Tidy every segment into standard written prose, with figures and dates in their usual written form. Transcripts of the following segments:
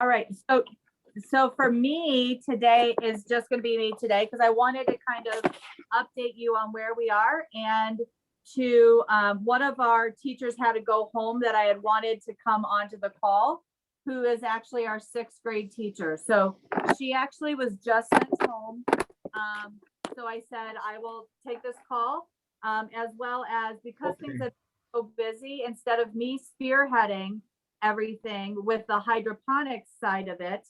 All right. So for me, today is just going to be me today because I wanted to kind of update you on where we are. And to one of our teachers had to go home that I had wanted to come onto the call, who is actually our 6th grade teacher. So she actually was just sent home. So I said, I will take this call, as well as because things have been so busy, instead of me spearheading everything with the hydroponics side of it,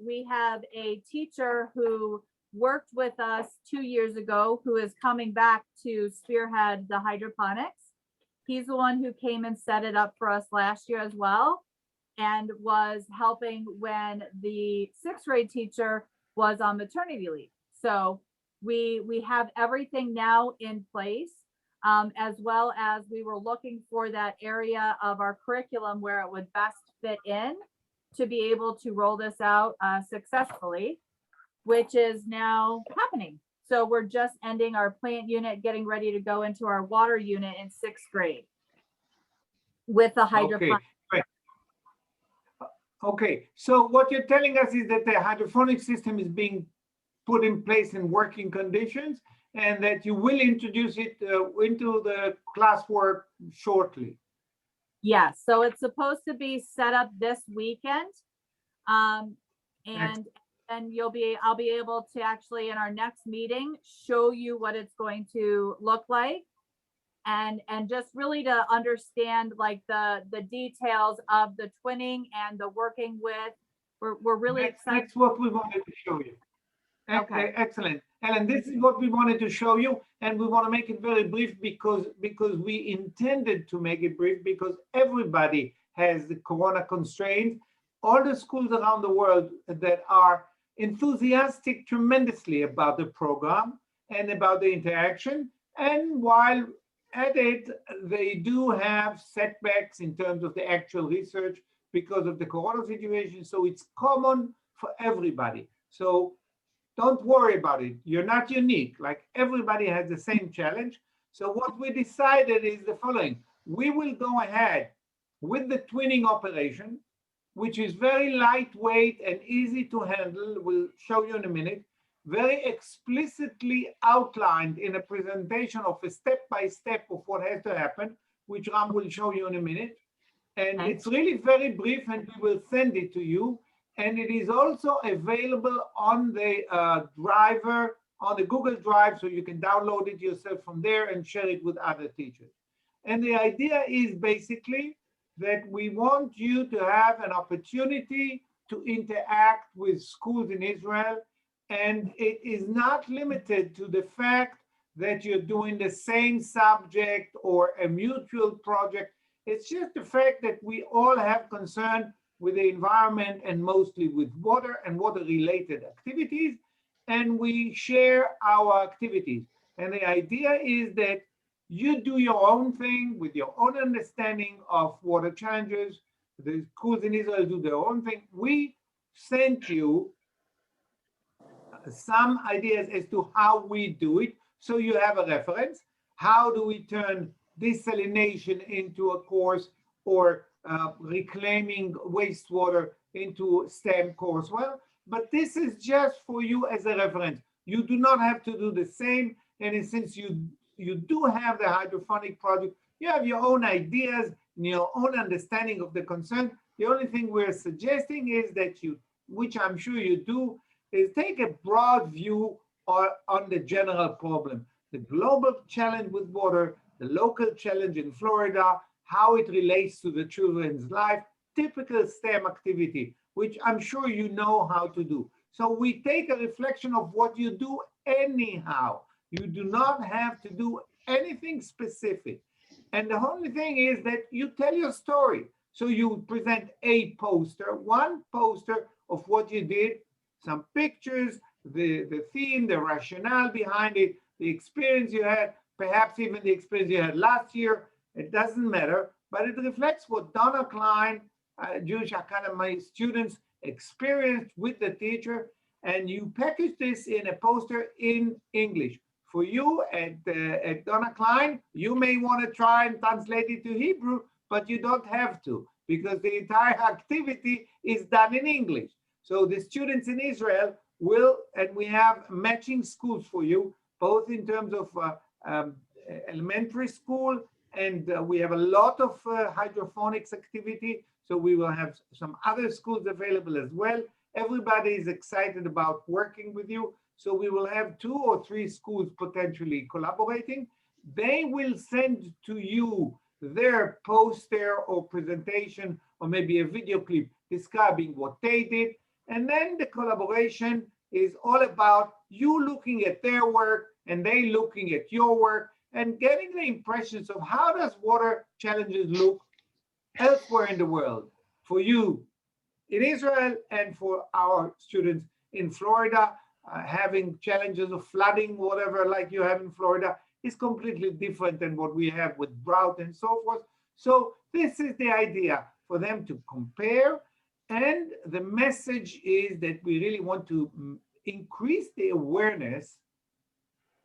we have a teacher who worked with us 2 years ago who is coming back to spearhead the hydroponics. He's the one who came and set it up for us last year as well, and was helping when the 6th grade teacher was on maternity leave. So we have everything now in place, as well as we were looking for that area of our curriculum where it would best fit in to be able to roll this out successfully, which is now happening. So we're just ending our plant unit, getting ready to go into our water unit in 6th grade with the hydroponic. Okay, so what you're telling us is that the hydroponic system is being put in place in working conditions, and that you will introduce it into the classwork shortly. Yes, so it's supposed to be set up this weekend. And I'll be able to actually in our next meeting show you what it's going to look like, and just really to understand like the details of the twinning and the working with. We're really excited. That's what we wanted to show you. Okay, excellent. Ellen, this is what we wanted to show you, and we want to make it very brief because we intended to make it brief because everybody has the corona constraints. All the schools around the world that are enthusiastic tremendously about the program and about the interaction, and while at it, they do have setbacks in terms of the actual research because of the corona situation. So it's common for everybody. So don't worry about it. You're not unique. Like everybody has the same challenge. So what we decided is the following. We will go ahead with the twinning operation, which is very lightweight and easy to handle. We'll show you in a minute. Very explicitly outlined in a presentation of a step-by-step of what has to happen, which Ram will show you in a minute. And it's really very brief, and we will send it to you. And it is also available on the driver, on the Google Drive, so you can download it yourself from there and share it with other teachers. And the idea is basically that we want you to have an opportunity to interact with schools in Israel. And it is not limited to the fact that you're doing the same subject or a mutual project. It's just the fact that we all have concern with the environment and mostly with water and water-related activities, and we share our activities. And the idea is that you do your own thing with your own understanding of water challenges. The schools in Israel do their own thing. We sent you some ideas as to how we do it, so you have a reference. How do we turn desalination into a course, or reclaiming wastewater into STEM course? Well, but this is just for you as a reference. You do not have to do the same. And since you do have the hydroponic project, you have your own ideas and your own understanding of the concern. The only thing we're suggesting is that you, which I'm sure you do, is take a broad view on the general problem. The global challenge with water, the local challenge in Florida, how it relates to the children's life, typical STEM activity, which I'm sure you know how to do. So we take a reflection of what you do anyhow. You do not have to do anything specific. And the only thing is that you tell your story. So you present a poster, one poster of what you did, some pictures, the theme, the rationale behind it, the experience you had, perhaps even the experience you had last year. It doesn't matter, but it reflects what Donna Klein, Jewish Academy students, experienced with the teacher, and you package this in a poster in English. For you at Donna Klein, you may want to try and translate it to Hebrew, but you don't have to. because the entire activity is done in English. So the students in Israel will, and we have matching schools for you, both in terms of elementary school, and we have a lot of hydroponics activity. So we will have some other schools available as well. Everybody is excited about working with you. So we will have 2 or 3 schools potentially collaborating. They will send to you their poster or presentation, or maybe a video clip describing what they did. And then the collaboration is all about you looking at their work and they looking at your work and getting the impressions of how does water challenges look elsewhere in the world for you in Israel and for our students in Florida. Having challenges of flooding, whatever, like you have in Florida, is completely different than what we have with drought and so forth. So this is the idea for them to compare. And the message is that we really want to increase the awareness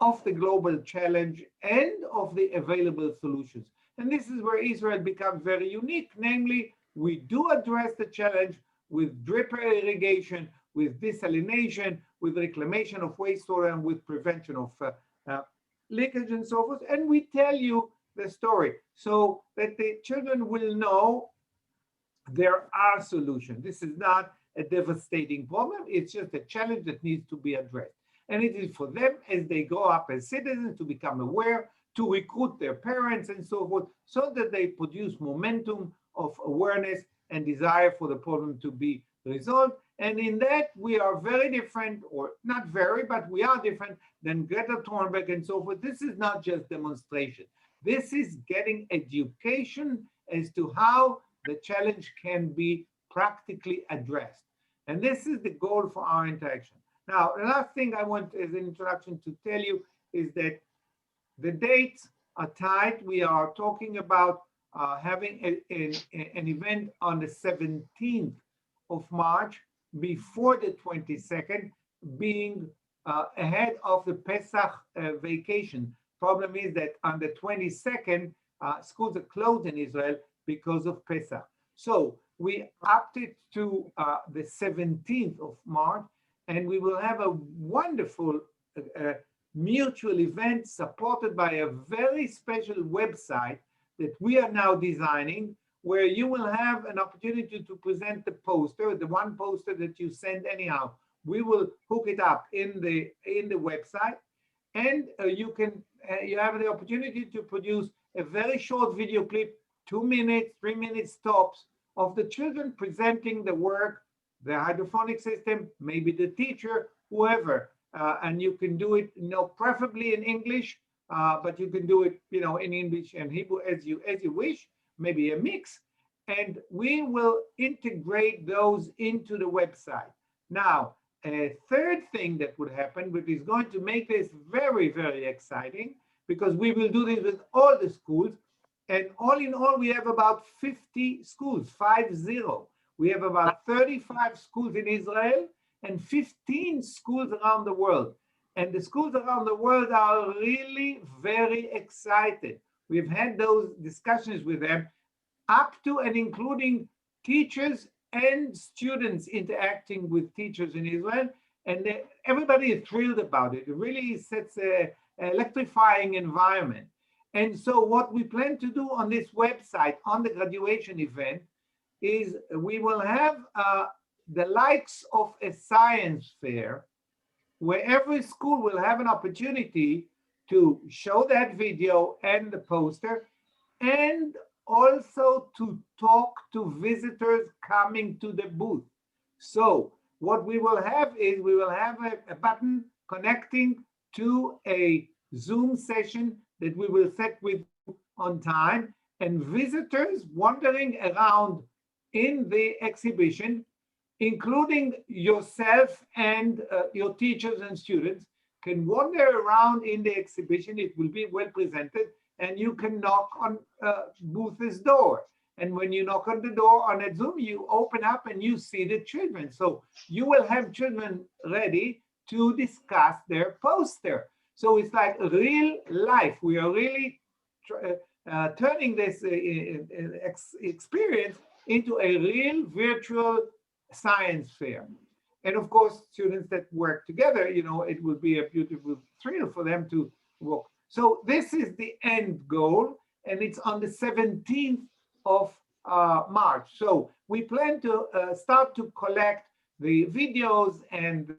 of the global challenge and of the available solutions. And this is where Israel becomes very unique. Namely, we do address the challenge with drip irrigation, with desalination, with reclamation of wastewater, and with prevention of leakage and so forth. And we tell you the story so that the children will know there are solutions. This is not a devastating problem. It's just a challenge that needs to be addressed. And it is for them as they grow up as citizens to become aware, to recruit their parents and so forth, so that they produce momentum of awareness and desire for the problem to be resolved. And in that, we are very different, or not very, but we are different than Greta Thunberg and so forth. This is not just demonstration. This is getting education as to how the challenge can be practically addressed. And this is the goal for our interaction. Now, the last thing I want as an introduction to tell you is that the dates are tight. We are talking about having an event on the 17th of March before the 22nd, being ahead of the Pesach vacation. Problem is that on the 22nd, schools are closed in Israel because of Pesach. So we opted to the 17th of March, and we will have a wonderful mutual event supported by a very special website that we are now designing, where you will have an opportunity to present the poster, the one poster that you send anyhow. We will hook it up in the website, and you have the opportunity to produce a very short video clip, 2 minutes, 3 minutes tops, of the children presenting the work, the hydroponic system, maybe the teacher, whoever, and you can do it, preferably in English, but you can do it, in English and Hebrew as you wish, maybe a mix, and we will integrate those into the website. Now, a third thing that would happen, which is going to make this very, very exciting, because we will do this with all the schools, and all in all, we have about 50 schools, 50. We have about 35 schools in Israel and 15 schools around the world. And the schools around the world are really very excited. We've had those discussions with them, up to and including teachers and students interacting with teachers in Israel. And everybody is thrilled about it. It really sets an electrifying environment. And so what we plan to do on this website, on the graduation event, is we will have the likes of a science fair, where every school will have an opportunity to show that video and the poster, and also to talk to visitors coming to the booth. So what we will have is we will have a button connecting to a Zoom session that we will set with you on time, and visitors wandering around in the exhibition, including yourself and your teachers and students, can wander around in the exhibition. It will be well presented, and you can knock on booth's door. And when you knock on the door on a Zoom, you open up and you see the children. So you will have children ready to discuss their poster. So it's like real life. We are really turning this experience into a real virtual science fair. And of course, students that work together, you know, it will be a beautiful thrill for them to work. So this is the end goal, and it's on the 17th of March. So we plan to start to collect the videos and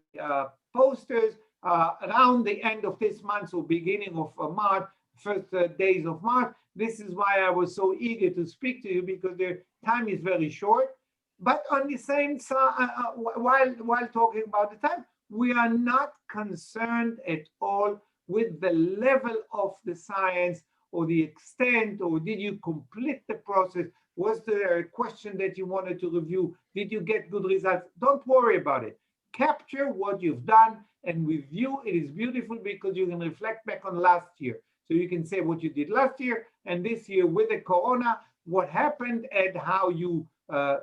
posters around the end of this month or beginning of March, first days of March. This is why I was so eager to speak to you, because the time is very short. But on the same side, while talking about the time, we are not concerned at all with the level of the science or the extent, or did you complete the process? Was there a question that you wanted to review? Did you get good results? Don't worry about it. Capture what you've done, and with you, it is beautiful because you can reflect back on last year. So you can say what you did last year and this year with the corona, what happened and how you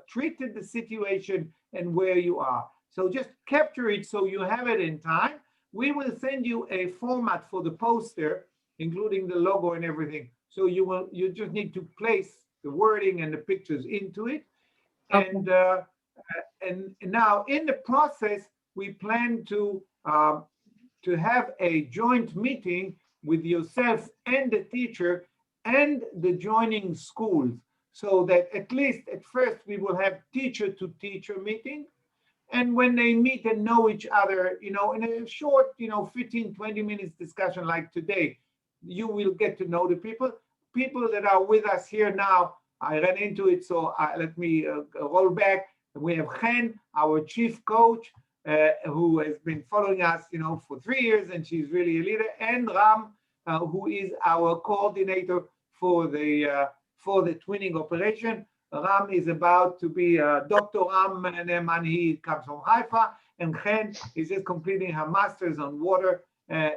treated the situation and where you are. So just capture it so you have it in time. We will send you a format for the poster, including the logo and everything. So you just need to place the wording and the pictures into it. Okay. And now in the process, we plan to have a joint meeting with yourself and the teacher and the joining schools, so that at least at first we will have teacher-to-teacher meeting. And when they meet and know each other, you know, in a short, you know, 15, 20 minutes discussion like today, you will get to know the people that are with us here now. I ran into it, so let me roll back. We have Chen, our chief coach, who has been following us, you know, for 3 years, and she's really a leader, and Ram, who is our coordinator for the twinning operation. Ram is about to be Dr. Ram Neman. He comes from Haifa, and Chen is just completing her master's on water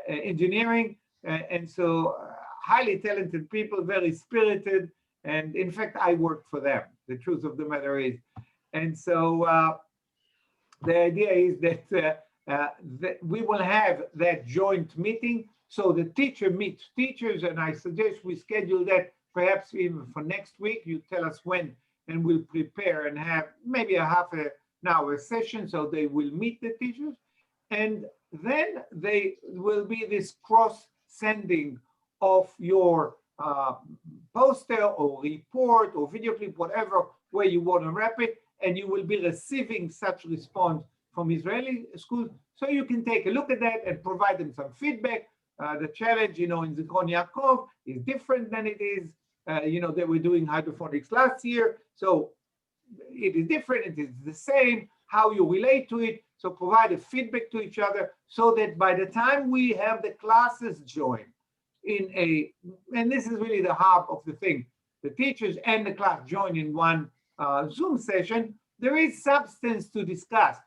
engineering, and so highly talented people, very spirited, and in fact, I work for them. The truth of the matter is, and so the idea is that we will have that joint meeting. So the teacher meets teachers, and I suggest we schedule that perhaps even for next week. You tell us when, and we'll prepare and have maybe a half an hour session, so they will meet the teachers. And then they will be this cross-sending of your poster or report or video clip, whatever way you want to wrap it, and you will be receiving such response from Israeli schools, so you can take a look at that and provide them some feedback. The challenge, you know, in Zichron Yaakov is different than it is, you know, they were doing hydroponics last year, so it is different, it is the same, how you relate to it, so provide a feedback to each other, so that by the time we have the classes join in and this is really the heart of the thing, the teachers and the class join in one Zoom session, there is substance to discuss.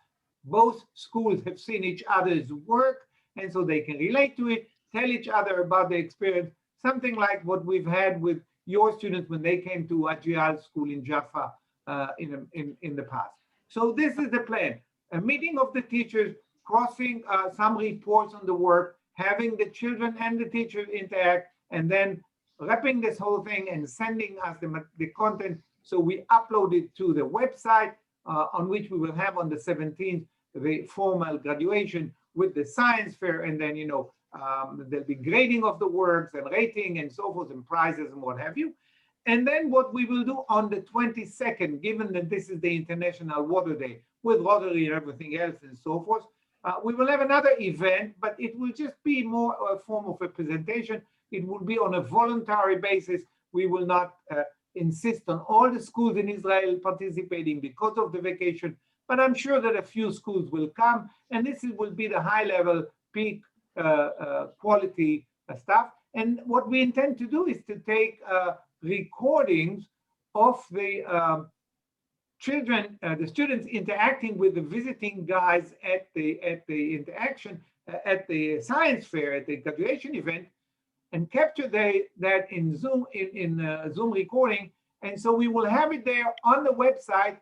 Both schools have seen each other's work, and so they can relate to it, tell each other about their experience, something like what we've had with your students when they came to RHAW school in Jaffa in the past. So this is the plan. A meeting of the teachers, crossing some reports on the work, having the children and the teachers interact, and then wrapping this whole thing and sending us the content. So we upload it to the website, on which we will have on the 17th the formal graduation with the science fair, and then, you know, there'll be grading of the works and rating and so forth, and prizes and what have you. And then what we will do on the 22nd, given that this is the International Water Day with Rotary and everything else and so forth, we will have another event, but it will just be more a form of a presentation. It will be on a voluntary basis. We will not insist on all the schools in Israel participating because of the vacation, but I'm sure that a few schools will come, and this will be the high-level peak quality stuff. And what we intend to do is to take recordings of the children, the students interacting with the visiting guys at the interaction at the science fair, at the graduation event, and capture that in Zoom Zoom recording, and so we will have it there on the website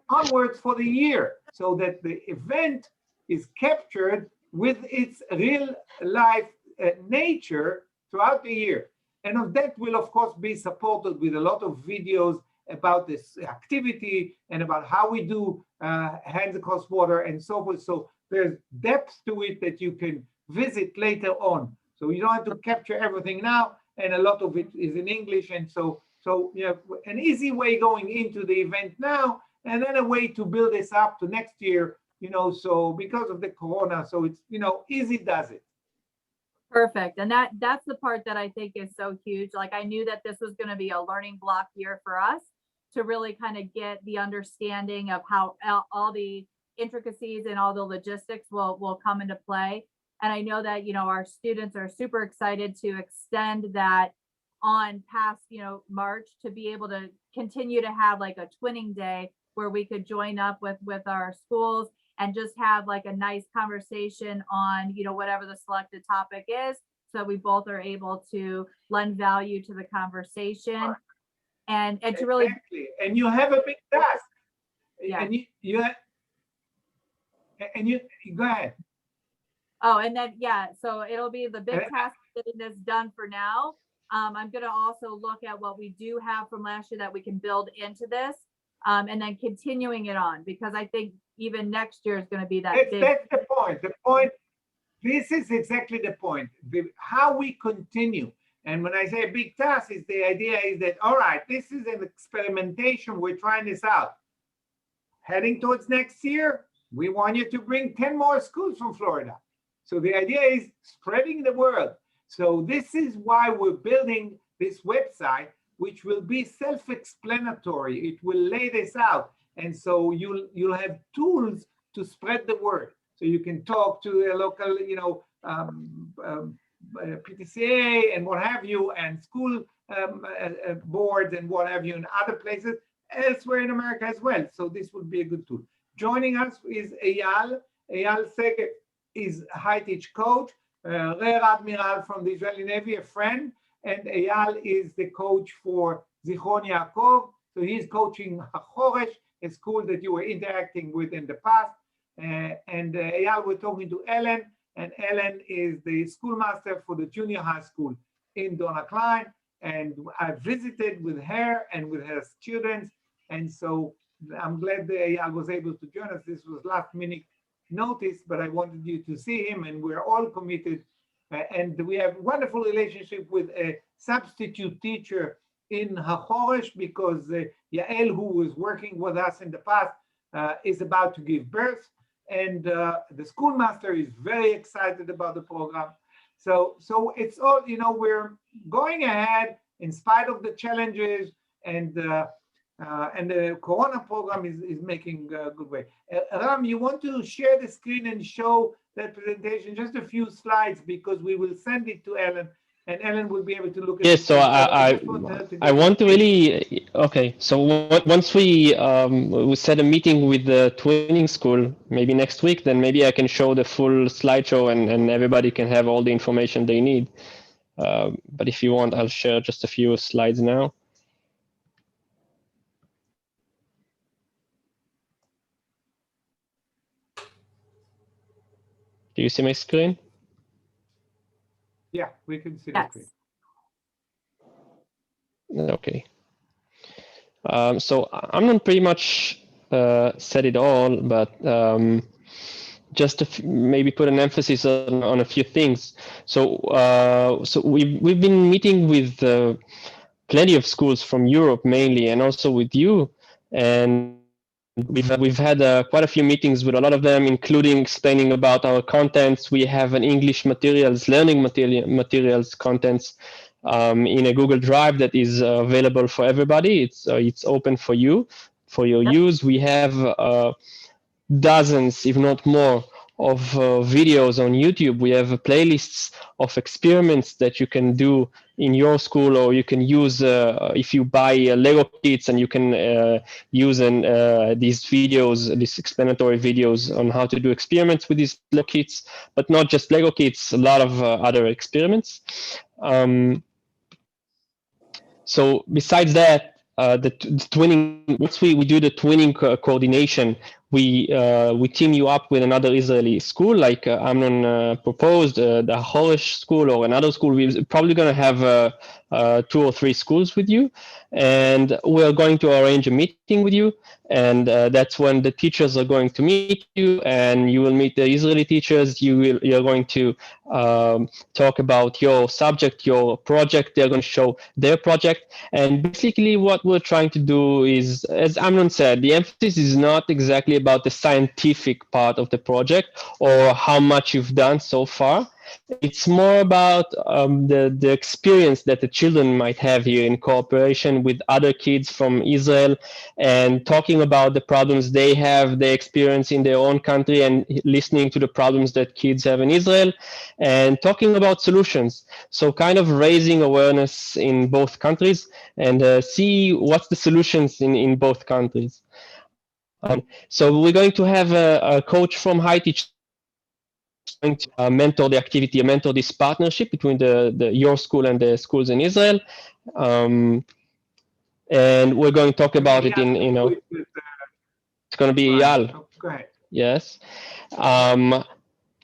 onwards for the year, so that the event is captured with its real life nature throughout the year. And of that will of course be supported with a lot of videos about this activity and about how we do hands across border and so forth. So there's depth to it that you can visit later on. So you don't have to capture everything now, and a lot of it is in English. And so you have an easy way going into the event now, and then a way to build this up to next year, so because of the corona, so it's, easy does it. Perfect. And that's the part that I think is so huge. Like, I knew that this was going to be a learning block year for us to really kind of get the understanding of how all the intricacies and all the logistics will come into play. And I know that, our students are super excited to extend that on past, March, to be able to continue to have like a twinning day where we could join up with our schools and just have like a nice conversation on, whatever the selected topic is, so we both are able to lend value to the conversation and to really. Exactly. And you have a big task. Yeah. And you go ahead. Oh, and then, so it'll be the big task getting this done for now. I'm going to also look at what we do have from last year that we can build into this, and then continuing it on, because I think even next year is going to be that big. That's the point. The point, this is exactly the point. How we continue. And when I say a big task, is the idea is that, all right, this is an experimentation. We're trying this out. Heading towards next year, we want you to bring 10 more schools from Florida. So the idea is spreading the word. So this is why we're building this website, which will be self-explanatory. It will lay this out. And so you'll have tools to spread the word. So you can talk to a local, PTCA and what have you, and school boards and what have you in other places elsewhere in America as well. So this would be a good tool. Joining us is Eyal. Eyal Segev is high teach coach. Rear Admiral from the Israeli Navy, a friend, and Eyal is the coach for Zichron Yaakov. So he's coaching HaChoresh, a school that you were interacting with in the past. And Eyal, we're talking to Ellen, and Ellen is the schoolmaster for the junior high school in Donna Klein. And I visited with her and with her students. And so I'm glad that Eyal was able to join us. This was last minute notice, but I wanted you to see him, and we're all committed. And we have a wonderful relationship with a substitute teacher in HaChoresh, because Yael, who was working with us in the past, is about to give birth. And the schoolmaster is very excited about the program. So it's all, we're going ahead in spite of the challenges, and the Corona program is making good way. Ram, you want to share the screen and show that presentation, just a few slides, because we will send it to Ellen, and Ellen will be able to look at it. Yes, so I want to really, okay, so once we set a meeting with the twinning school, maybe next week, then maybe I can show the full slideshow and everybody can have all the information they need. But if you want, I'll share just a few slides now. Do you see my screen? Yeah, we can see the screen. Okay. So I'm not pretty much said it all, but just to maybe put an emphasis on a few things. So we've been meeting with plenty of schools from Europe mainly, and also with you, and we've had quite a few meetings with a lot of them, including explaining about our contents. We have an English materials, learning materials contents in a Google Drive that is available for everybody. It's open for you, for your use. We have dozens, if not more, of videos on YouTube. We have playlists of experiments that you can do in your school, or you can use if you buy Lego kits, and you can use these videos, these explanatory videos on how to do experiments with these Lego kits, but not just Lego kits, a lot of other experiments. So besides that, the twinning, once we do the twinning coordination, we team you up with another Israeli school, like Amnon proposed, the Horish school or another school. We're probably going to have 2 or 3 schools with you, and we're going to arrange a meeting with you, and that's when the teachers are going to meet you, and you will meet the Israeli teachers. You're going to talk about your subject, your project. They're going to show their project, and basically what we're trying to do is, as Amnon said, the emphasis is not exactly about the scientific part of the project or how much you've done so far. It's more about the experience that the children might have here in cooperation with other kids from Israel, and talking about the problems they have, they experience in their own country, and listening to the problems that kids have in Israel, and talking about solutions. So kind of raising awareness in both countries, and see what's the solutions in both countries. So we're going to have a coach from Haiti going to mentor the activity, mentor this partnership between your school and the schools in Israel. And we're going to talk about it in, it's going to be Eyal. Oh, go ahead. Yes.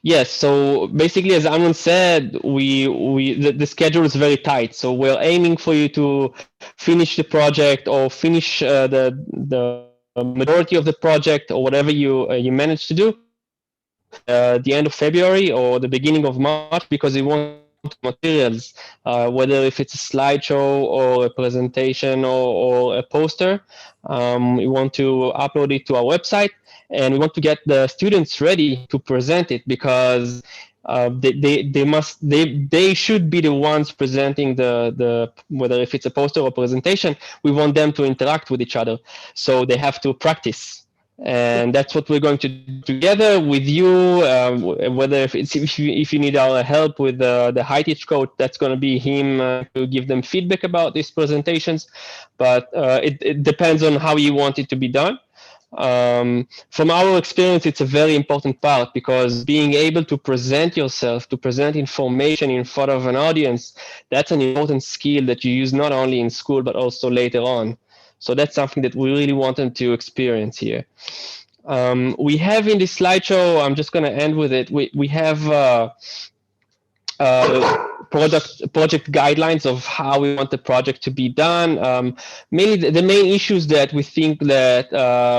Yes, so basically, as Amnon said, the schedule is very tight. So we're aiming for you to finish the project or finish the majority of the project or whatever you manage to do the end of February or the beginning of March, because we want materials, whether if it's a slideshow or a presentation or a poster. We want to upload it to our website, and we want to get the students ready to present it, because they should be the ones presenting the whether if it's a poster or presentation. We want them to interact with each other, so they have to practice. And that's what we're going to do together with you. Whether if you need our help with the high teach coach, that's going to be him to give them feedback about these presentations. But it depends on how you want it to be done. From our experience, it's a very important part, because being able to present yourself, to present information in front of an audience, that's an important skill that you use not only in school but also later on. So that's something that we really want them to experience here. We have in this slideshow, I'm just going to end with it, we have project guidelines of how we want the project to be done. Mainly the main issues that we think that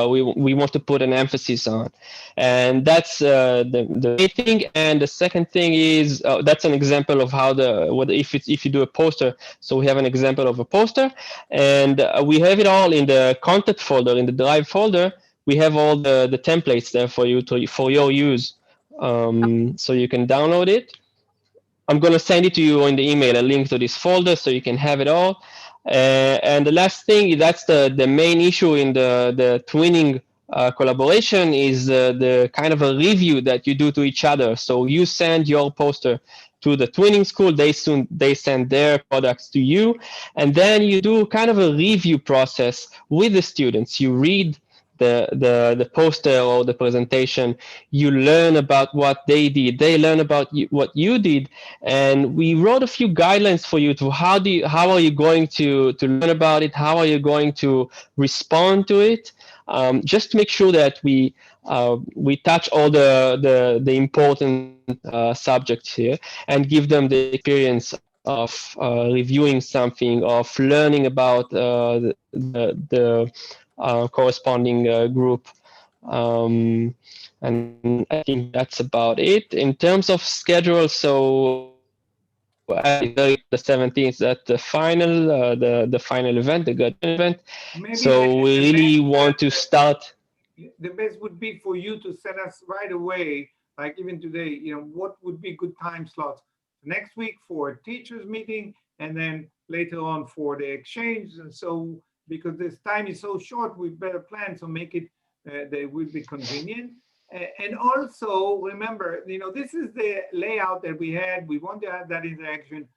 we want to put an emphasis on, and that's the main thing. And the second thing is that's an example of how if you do a poster. So we have an example of a poster, and we have it all in the content folder, in the Drive folder. We have all the templates there for you for your use, so you can download it. I'm going to send it to you in the email, a link to this folder, so you can have it all. And the last thing, that's the main issue in the twinning collaboration, is the kind of a review that you do to each other. So you send your poster to the twinning school, they send their products to you, and then you do kind of a review process with the students. You read the poster or the presentation, you learn about what they did, they learn about what you did, and we wrote a few guidelines for you to how are you going to learn about it, how are you going to respond to it, just to make sure that we touch all the important subjects here, and give them the experience of reviewing something, of learning about the corresponding group. And I think that's about it in terms of schedule. So the 17th, that's the final event, the graduation event. Maybe so we really want to start. The best would be for you to send us right away, like even today, what would be good time slots next week for a teachers meeting, and then later on for the exchange. And so, because this time is so short, we better plan to make it that will be convenient. And also remember, this is the layout that we had. We want to have that interaction,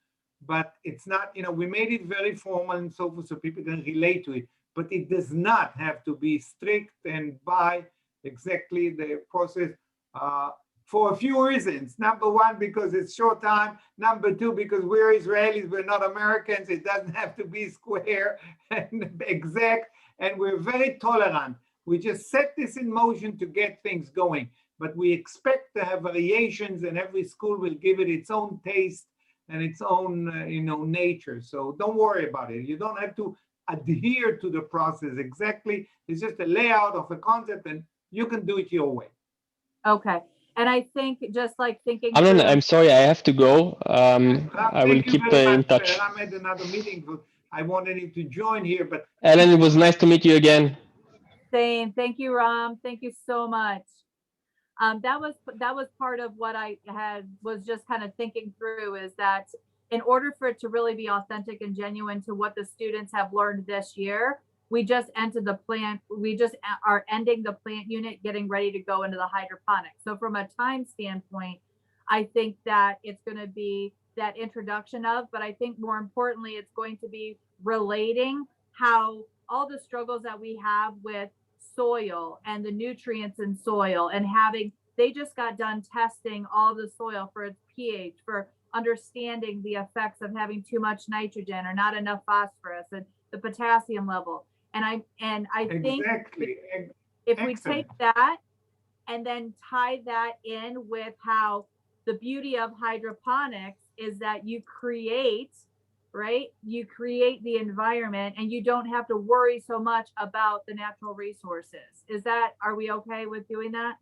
but it's not, we made it very formal and so forth, so people can relate to it. But it does not have to be strict and by exactly the process for a few reasons. Number one, because it's short time. Number two, because we're Israelis, we're not Americans. It doesn't have to be square and exact. And we're very tolerant. We just set this in motion to get things going, but we expect to have variations, and every school will give it its own taste and its own, nature. So don't worry about it. You don't have to adhere to the process exactly. It's just a layout of a concept, and you can do it your way. Okay. And I think just like thinking. I'm sorry, I have to go. I will keep in touch. I'm at another meeting, but I wanted him to join here, but. Ellen, it was nice to meet you again. Same. Thank you, Ram. Thank you so much. That was part of what I was just kind of thinking through, is that in order for it to really be authentic and genuine to what the students have learned this year, we just entered the plant. We just are ending the plant unit, getting ready to go into the hydroponics. So from a time standpoint, I think that it's going to be that introduction of, but I think more importantly, it's going to be relating how all the struggles that we have with soil and the nutrients in soil, and they just got done testing all the soil for its pH, for understanding the effects of having too much nitrogen or not enough phosphorus and the potassium level. And I think if we take that and then tie that in with how the beauty of hydroponics is that you create the environment and you don't have to worry so much about the natural resources. Are we okay with doing that?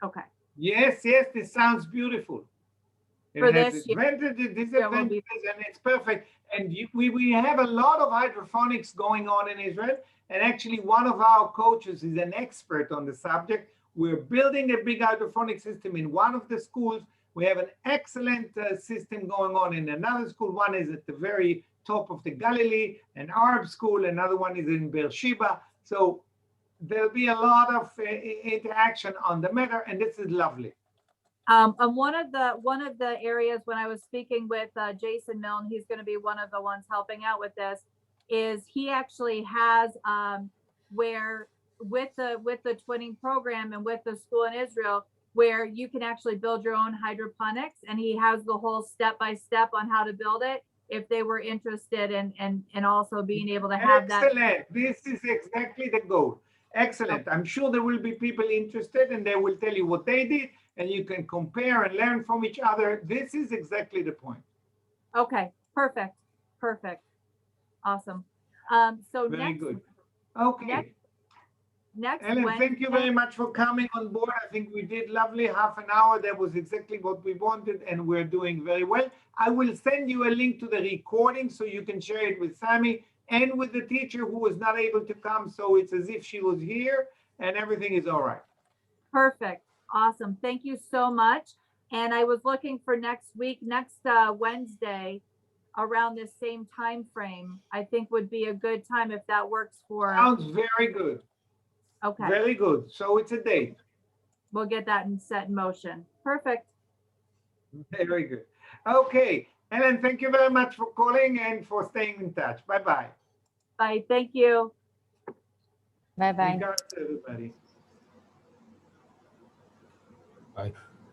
Okay. Yes, this sounds beautiful. It has advantages, disadvantages, and it's perfect. And we have a lot of hydroponics going on in Israel. And actually, one of our coaches is an expert on the subject. We're building a big hydroponic system in one of the schools. We have an excellent system going on in another school. One is at the very top of the Galilee, an Arab school. Another one is in Beersheba. So there'll be a lot of interaction on the matter, and this is lovely. And one of the areas when I was speaking with Jason Milne, he's going to be one of the ones helping out with this, is he actually has where with the twinning program and with the school in Israel, where you can actually build your own hydroponics, and he has the whole step-by-step on how to build it if they were interested and also being able to have that. Excellent. This is exactly the goal. Excellent. I'm sure there will be people interested, and they will tell you what they did, and you can compare and learn from each other. This is exactly the point. Okay, perfect. Awesome. So very good. Okay. Next Ellen, Wednesday, thank you very much for coming on board. I think we did lovely. Half an hour. That was exactly what we wanted, and we're doing very well. I will send you a link to the recording so you can share it with Sammy and with the teacher who was not able to come. So it's as if she was here, and everything is all right. Perfect. Awesome. Thank you so much. And I was looking for next Wednesday around this same time frame. I think would be a good time if that works for. Sounds very good. Okay. Very good. So it's a date. We'll get that set in motion. Perfect. Very good. Okay. Ellen, thank you very much for calling and for staying in touch. Bye-bye. Bye. Thank you. Bye-bye. Regards to everybody. Bye.